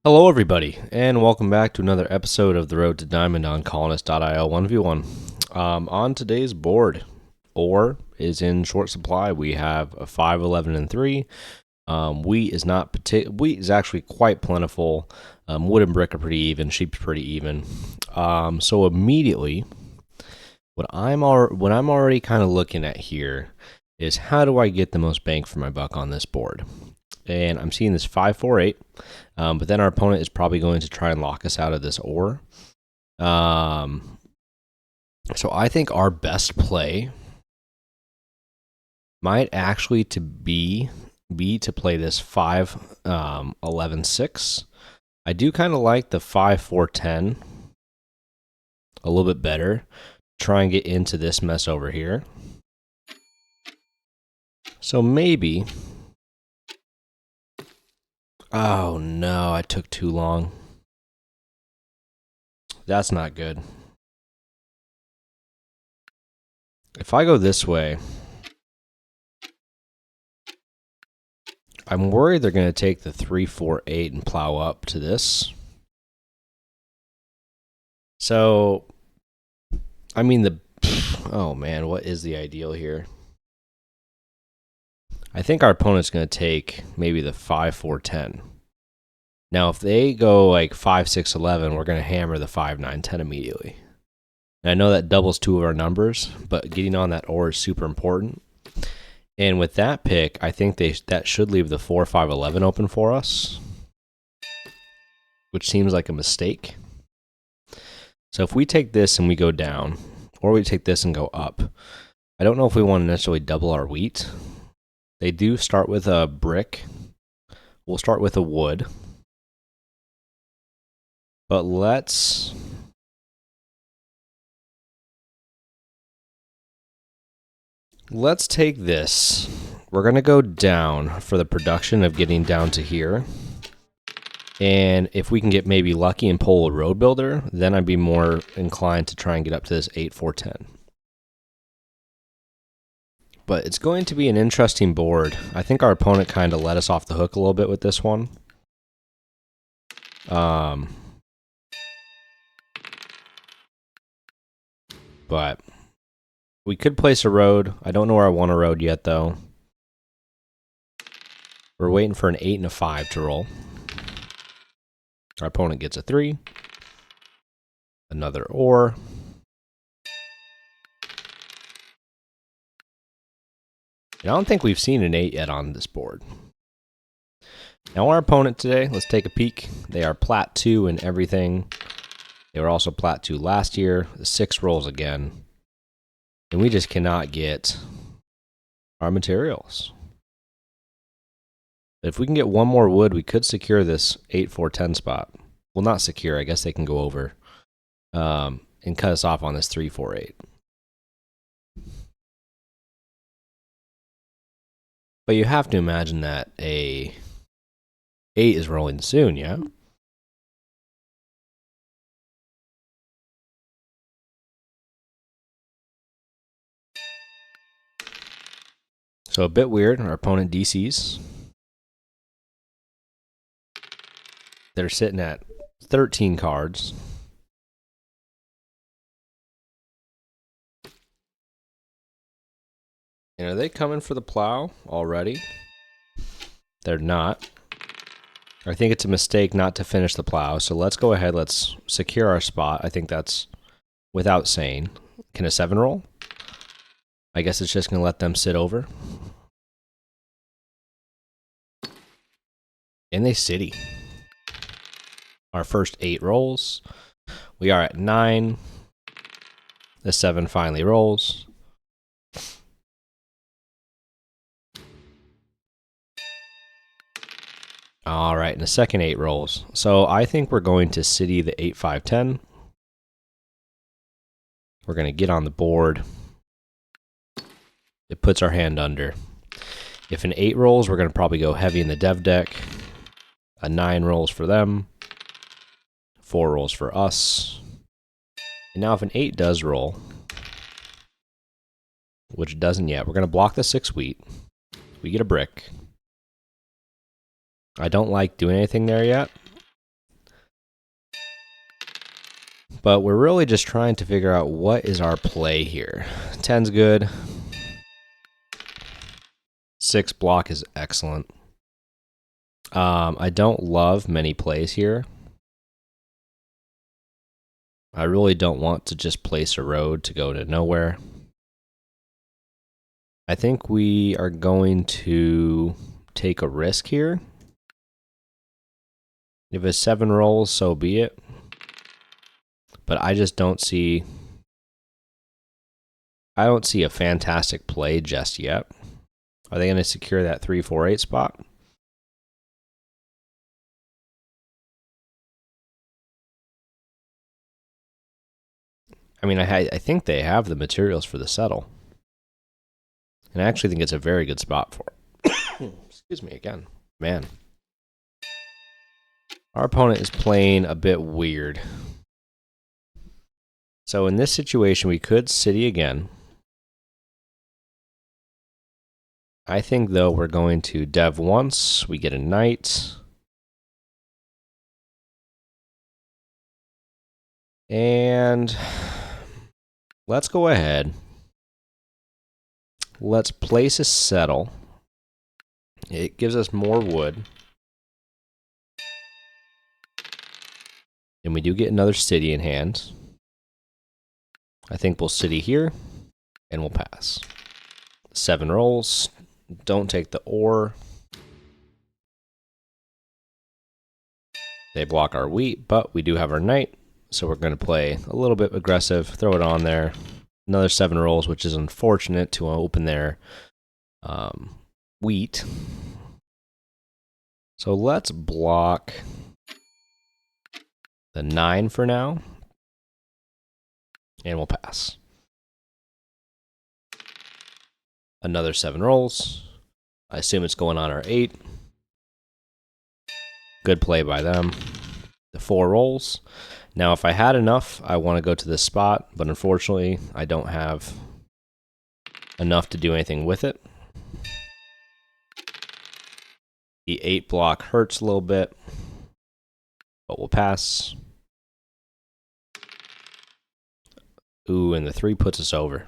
Hello, everybody, and welcome back to another episode of The Road to Diamond on Colonist.io 1v1. On today's board, ore is in short supply. We have a 5, 11, and 3. Wheat is actually quite plentiful. Wood and brick are pretty even. Sheep's pretty even. So immediately, what I'm already kind of looking at here is how do I get the most bang for my buck on this board? And I'm seeing this 5-4-8, but then our opponent is probably going to try and lock us out of this ore. So I think our best play might actually be to play this 5-11-6. I do kind of like the 5-4-10 a little bit better. Try and get into this mess over here. So maybe... Oh no, I took too long. That's not good. If I go this way, I'm worried they're going to take the 3-4-8 and plow up to this. So, I mean, oh man, what is the ideal here? I think our opponent's going to take maybe the 5-4-10. Now, if they go like 5-6-11, we're going to hammer the 5-9-10 immediately. And I know that doubles two of our numbers, but getting on that ore is super important. And with that pick, I think that should leave the 4-5-11 open for us, which seems like a mistake. So if we take this and we go down, or we take this and go up, I don't know if we want to necessarily double our wheat. They do start with a brick. We'll start with a wood. But let's take this. We're going to go down for the production of getting down to here. And if we can get maybe lucky and pull a road builder, then I'd be more inclined to try and get up to this 8-4-10. But it's going to be an interesting board. I think our opponent kind of let us off the hook a little bit with this one. But we could place a road. I don't know where I want a road yet, though. We're waiting for an 8 and a 5 to roll. Our opponent gets a 3. Another ore. I don't think we've seen an 8 yet on this board. Now our opponent today, let's take a peek. They are Plat 2 and everything. They were also Plat 2 last year. The 6 rolls again. And we just cannot get our materials. But if we can get one more wood, we could secure this 8-4-10 spot. Well, not secure. I guess they can go over and cut us off on this 3-4-8. But you have to imagine that a 8 is rolling soon, yeah? So a bit weird. Our opponent DCs. They're sitting at 13 cards. And are they coming for the plow already? They're not. I think it's a mistake not to finish the plow. So let's go ahead. Let's secure our spot. I think that's without saying. Can a 7 roll? I guess it's just going to let them sit over. And they city. Our first 8 rolls. We are at 9. The 7 finally rolls. All right, and the second 8 rolls. So I think we're going to city the 8-5-10. We're going to get on the board. It puts our hand under. If an 8 rolls, we're going to probably go heavy in the dev deck. A 9 rolls for them. 4 rolls for us. And now if an 8 does roll, which it doesn't yet, we're going to block the 6 wheat. We get a brick. I don't like doing anything there yet. But we're really just trying to figure out what is our play here. 10's good. 6 block is excellent. I don't love many plays here. I really don't want to just place a road to go to nowhere. I think we are going to take a risk here. If it's 7 rolls, so be it. But I just don't see... I don't see a fantastic play just yet. Are they going to secure that 3-4-8 spot? I mean, I think they have the materials for the settle. And I actually think it's a very good spot for it. Excuse me again. Man. Our opponent is playing a bit weird. So in this situation, we could city again. I think, though, we're going to dev once. We get a knight. And let's go ahead. Let's place a settle. It gives us more wood. And we do get another city in hand. I think we'll city here, and we'll pass. 7 rolls. Don't take the ore. They block our wheat, but we do have our knight, so we're going to play a little bit aggressive, throw it on there. Another 7 rolls, which is unfortunate to open their wheat. So let's block the 9 for now, and we'll pass. Another 7 rolls. I assume it's going on our 8. Good play by them. The 4 rolls. Now, if I had enough, I want to go to this spot, but unfortunately, I don't have enough to do anything with it. The 8 block hurts a little bit, but we'll pass. Ooh, and the 3 puts us over.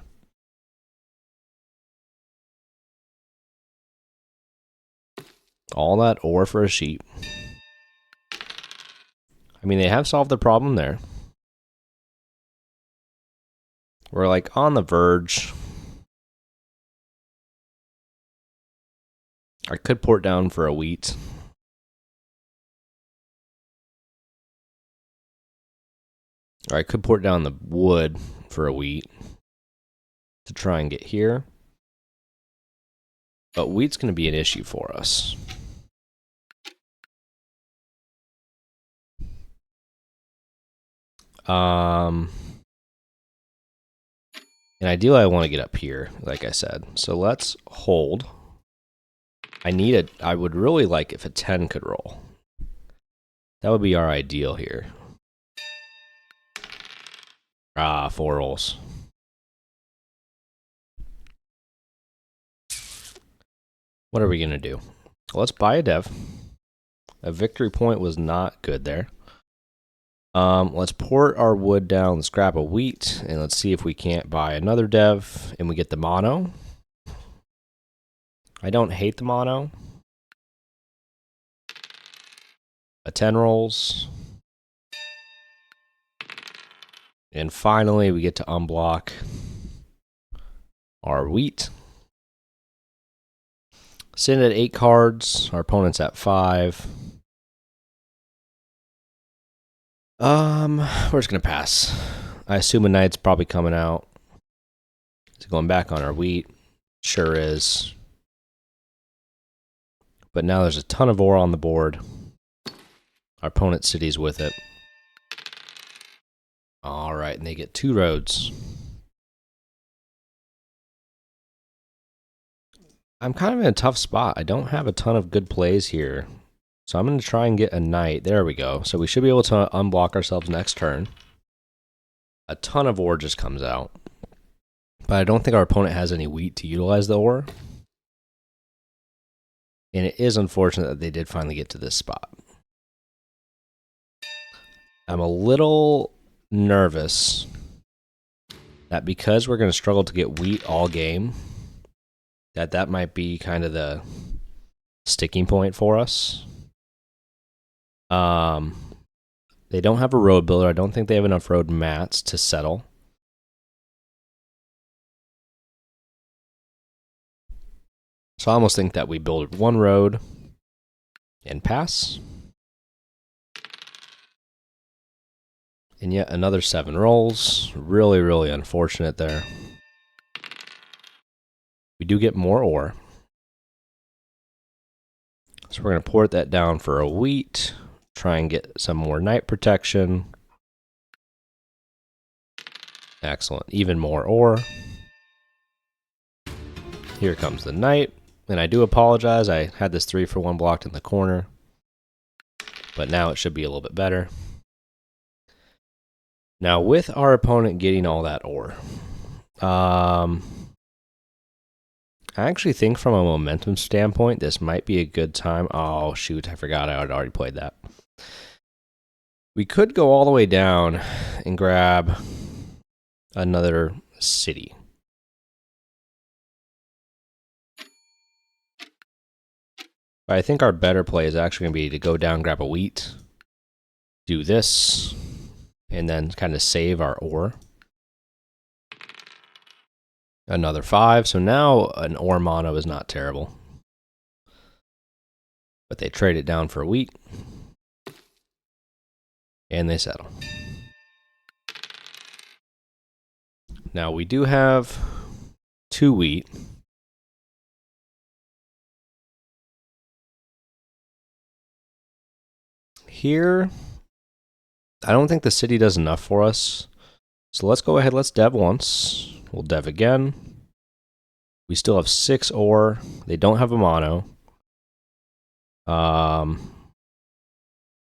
All that ore for a sheep. I mean, they have solved the problem there. We're like on the verge. I could port down for a wheat. Or I could port down the wood for a wheat to try and get here. But wheat's going to be an issue for us. And ideally I want to get up here, like I said. So let's hold. I would really like if a 10 could roll. That would be our ideal here. 4 rolls. What are we going to do? Well, let's buy a dev. A victory point was not good there. Let's port our wood down, let's grab a wheat, and let's see if we can't buy another dev, and we get the mono. I don't hate the mono. A 10 rolls. And finally, we get to unblock our wheat. Sitting at 8 cards, our opponent's at 5. We're just gonna pass. I assume a knight's probably coming out. Is it going back on our wheat? Sure is. But now there's a ton of ore on the board. Our opponent cities with it. Alright, and they get 2 roads. I'm kind of in a tough spot. I don't have a ton of good plays here. So I'm going to try and get a knight. There we go. So we should be able to unblock ourselves next turn. A ton of ore just comes out. But I don't think our opponent has any wheat to utilize the ore. And it is unfortunate that they did finally get to this spot. I'm a little nervous that because we're going to struggle to get wheat all game, that might be kind of the sticking point for us. They don't have a road builder. I don't think they have enough road mats to settle. So I almost think that we build one road and pass. And yet another 7 rolls. Really, really unfortunate there. We do get more ore. So we're going to port that down for a wheat. Try and get some more night protection. Excellent. Even more ore. Here comes the night. And I do apologize. I had this 3-for-1 blocked in the corner. But now it should be a little bit better. Now, with our opponent getting all that ore, I actually think from a momentum standpoint, this might be a good time. Oh, shoot, I forgot I had already played that. We could go all the way down and grab another city. But I think our better play is actually going to be to go down, grab a wheat, do this, and then kind of save our ore. Another 5. So now an ore mono is not terrible. But they trade it down for a wheat. And they settle. Now we do have 2 wheat. Here, I don't think the city does enough for us. So let's go ahead, let's dev once. We'll dev again. We still have 6 ore. They don't have a mono. So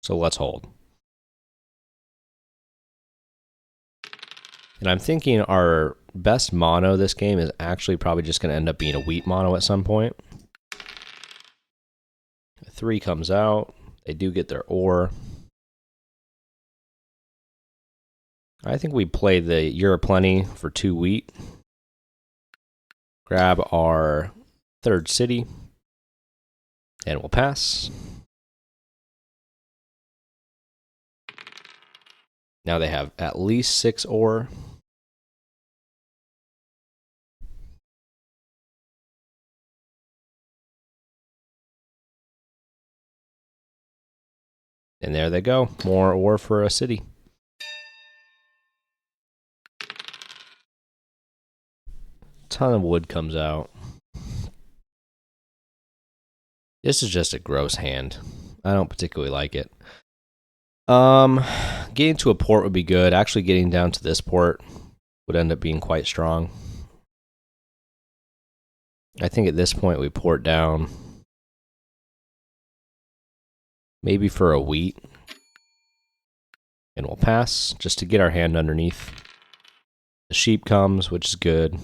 let's hold. And I'm thinking our best mono this game is actually probably just going to end up being a wheat mono at some point. 3 comes out. They do get their ore. I think we play the You're Plenty for 2 wheat. Grab our 3rd city. And we'll pass. Now they have at least 6 ore. And there they go. More ore for a city. Ton of wood comes out. This is just a gross hand. I don't particularly like it. Getting to a port would be good. Actually getting down to this port would end up being quite strong. I think at this point we port down maybe for a wheat. And we'll pass just to get our hand underneath. The sheep comes, which is good.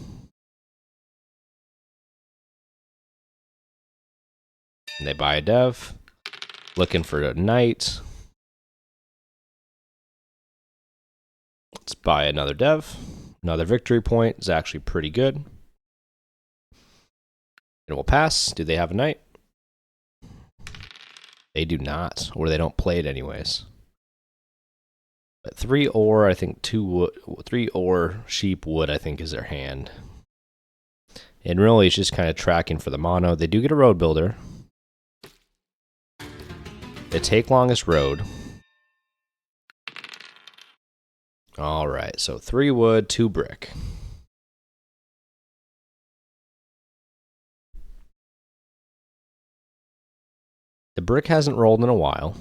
And they buy a dev. Looking for a knight. Let's buy another dev. Another victory point is actually pretty good. And we'll pass. Do they have a knight? They do not, or they don't play it anyways. But 3 ore, I think 2 wood, 3 ore, sheep, wood, I think is their hand. And really, it's just kind of tracking for the mono. They do get a road builder. They take longest road. All right, so 3 wood, 2 brick. The brick hasn't rolled in a while.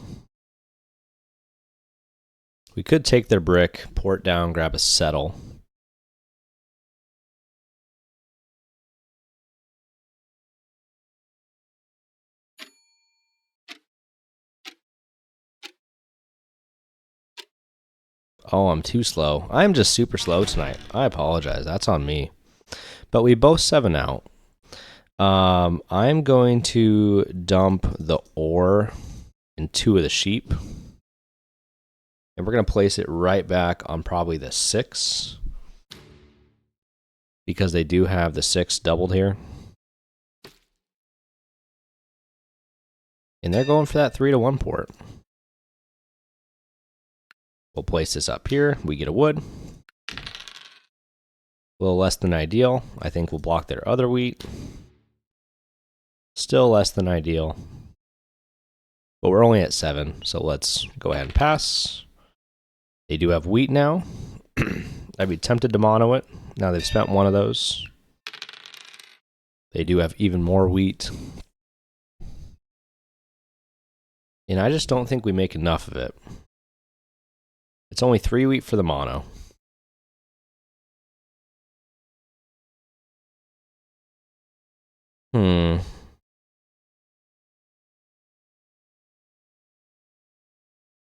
We could take their brick, port down, grab a settle. Oh, I'm too slow. I'm just super slow tonight. I apologize. That's on me. But we both 7 out. I'm going to dump the ore in 2 of the sheep. And we're going to place it right back on probably the 6. Because they do have the 6 doubled here. And they're going for that 3-to-1 port. We'll place this up here. We get a wood. A little less than ideal. I think we'll block their other wheat. Still less than ideal. But we're only at 7, so let's go ahead and pass. They do have wheat now. I'd be tempted to mono it. Now they've spent one of those. They do have even more wheat. And I just don't think we make enough of it. It's only 3 wheat for the mono.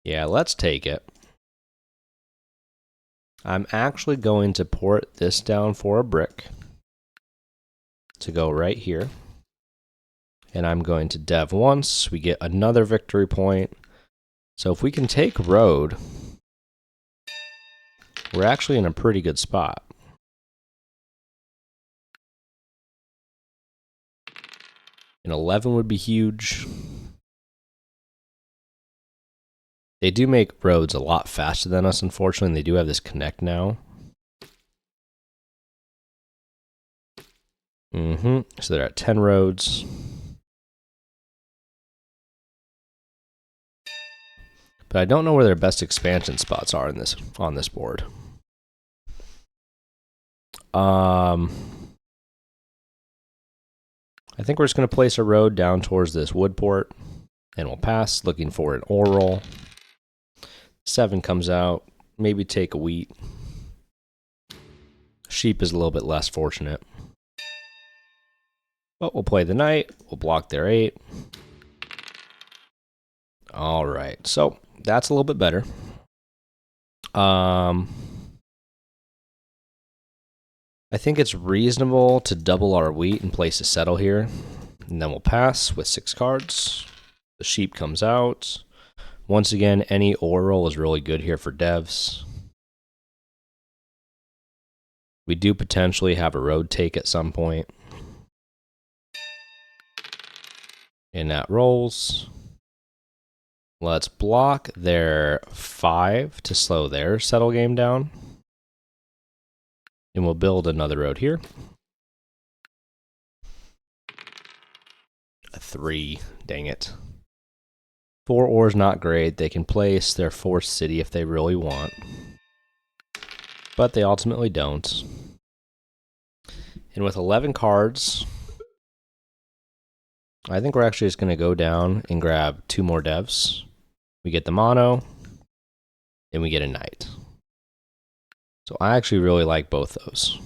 Yeah, let's take it. I'm actually going to port this down for a brick to go right here. And I'm going to dev once. We get another victory point. So if we can take road, we're actually in a pretty good spot. An 11 would be huge. They do make roads a lot faster than us, unfortunately, and they do have this connect now. So they're at 10 roads. But I don't know where their best expansion spots are on this board. I think we're just going to place a road down towards this wood port, and we'll pass, looking for an ore roll. 7 comes out, maybe take a wheat. Sheep is a little bit less fortunate. But we'll play the knight, we'll block their 8. All right, so that's a little bit better. I think it's reasonable to double our wheat and place a settle here. And then we'll pass with 6 cards. The sheep comes out. Once again, any ore roll is really good here for devs. We do potentially have a road take at some point. And that rolls. Let's block their 5 to slow their settle game down. And we'll build another road here. A 3, dang it. 4 ores not great. They can place their 4th city if they really want. But they ultimately don't. And with 11 cards, I think we're actually just going to go down and grab 2 more devs. We get the mono, and we get a knight. So I actually really like both those.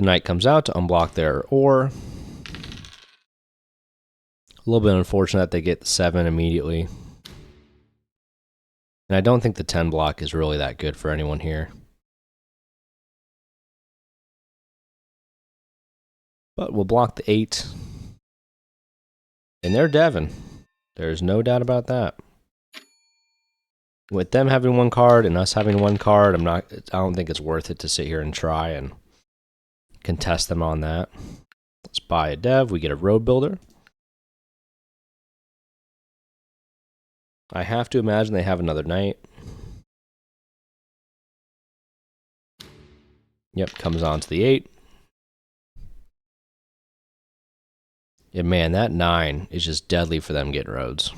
The knight comes out to unblock their ore. A little bit unfortunate that they get the 7 immediately. And I don't think the 10 block is really that good for anyone here. But we'll block the 8. And they're Devon. There's no doubt about that. With them having 1 card and us having 1 card, I don't think it's worth it to sit here and try and contest them on that. Let's buy a dev. We get a road builder. I have to imagine they have another knight. Yep, comes on to the 8. And man, that 9 is just deadly for them getting roads.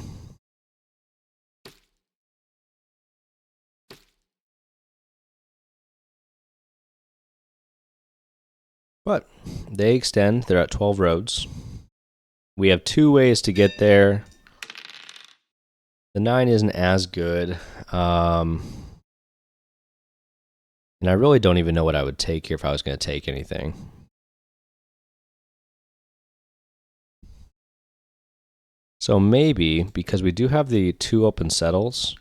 But they extend. They're at 12 roads. We have 2 ways to get there. The 9 isn't as good. And I really don't even know what I would take here if I was going to take anything. So maybe, because we do have the 2 open settles,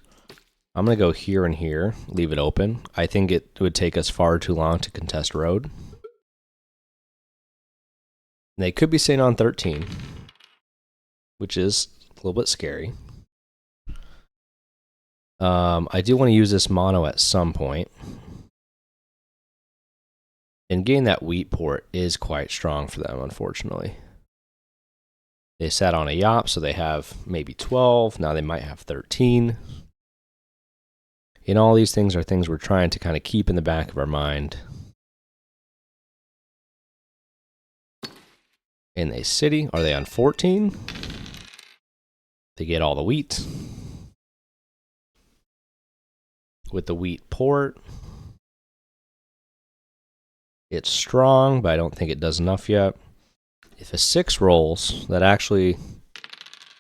I'm going to go here and here, leave it open. I think it would take us far too long to contest road. They could be sitting on 13, which is a little bit scary. I do want to use this mono at some point. And getting that wheat port is quite strong for them, unfortunately. They sat on a YOP, so they have maybe 12. Now they might have 13. And all these things are things we're trying to kind of keep in the back of our mind. In a city, are they on 14? They get all the wheat. With the wheat port, it's strong, but I don't think it does enough yet. If a 6 rolls, that actually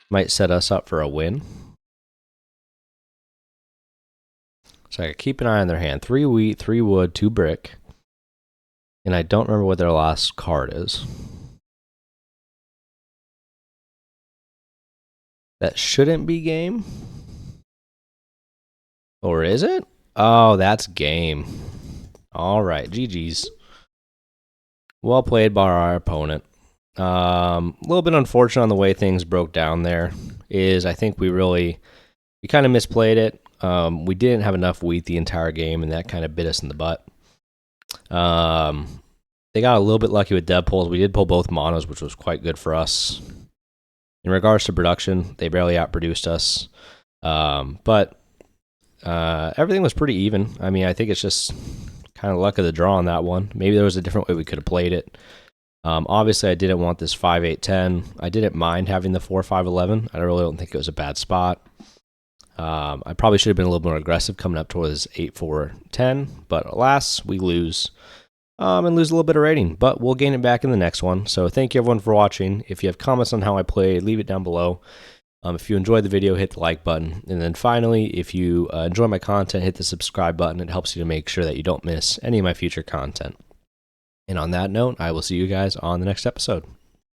might set us up for a win. So I gotta keep an eye on their hand. 3 wheat, 3 wood, 2 brick. And I don't remember what their last card is. That shouldn't be game. Or is it? Oh, that's game. All right, GG's. Well played by our opponent. A little bit unfortunate on the way things broke down there. I think we kind of misplayed it. We didn't have enough wheat the entire game, and that kind of bit us in the butt. They got a little bit lucky with dev pulls. We did pull both monos, which was quite good for us. In regards to production, they barely outproduced us. But everything was pretty even. I mean, I think it's just kind of luck of the draw on that one. Maybe there was a different way we could have played it. Obviously, I didn't want this 5-8-10. I didn't mind having the 4-5-11. I really don't think it was a bad spot. I probably should have been a little more aggressive coming up towards 8-4-10, but alas, we lose. And lose a little bit of rating, but we'll gain it back in the next one. So thank you everyone for watching. If you have comments on how I played, leave it down below. If you enjoyed the video, hit the like button. And then finally, if you enjoy my content, hit the subscribe button. It helps you to make sure that you don't miss any of my future content. And on that note, I will see you guys on the next episode.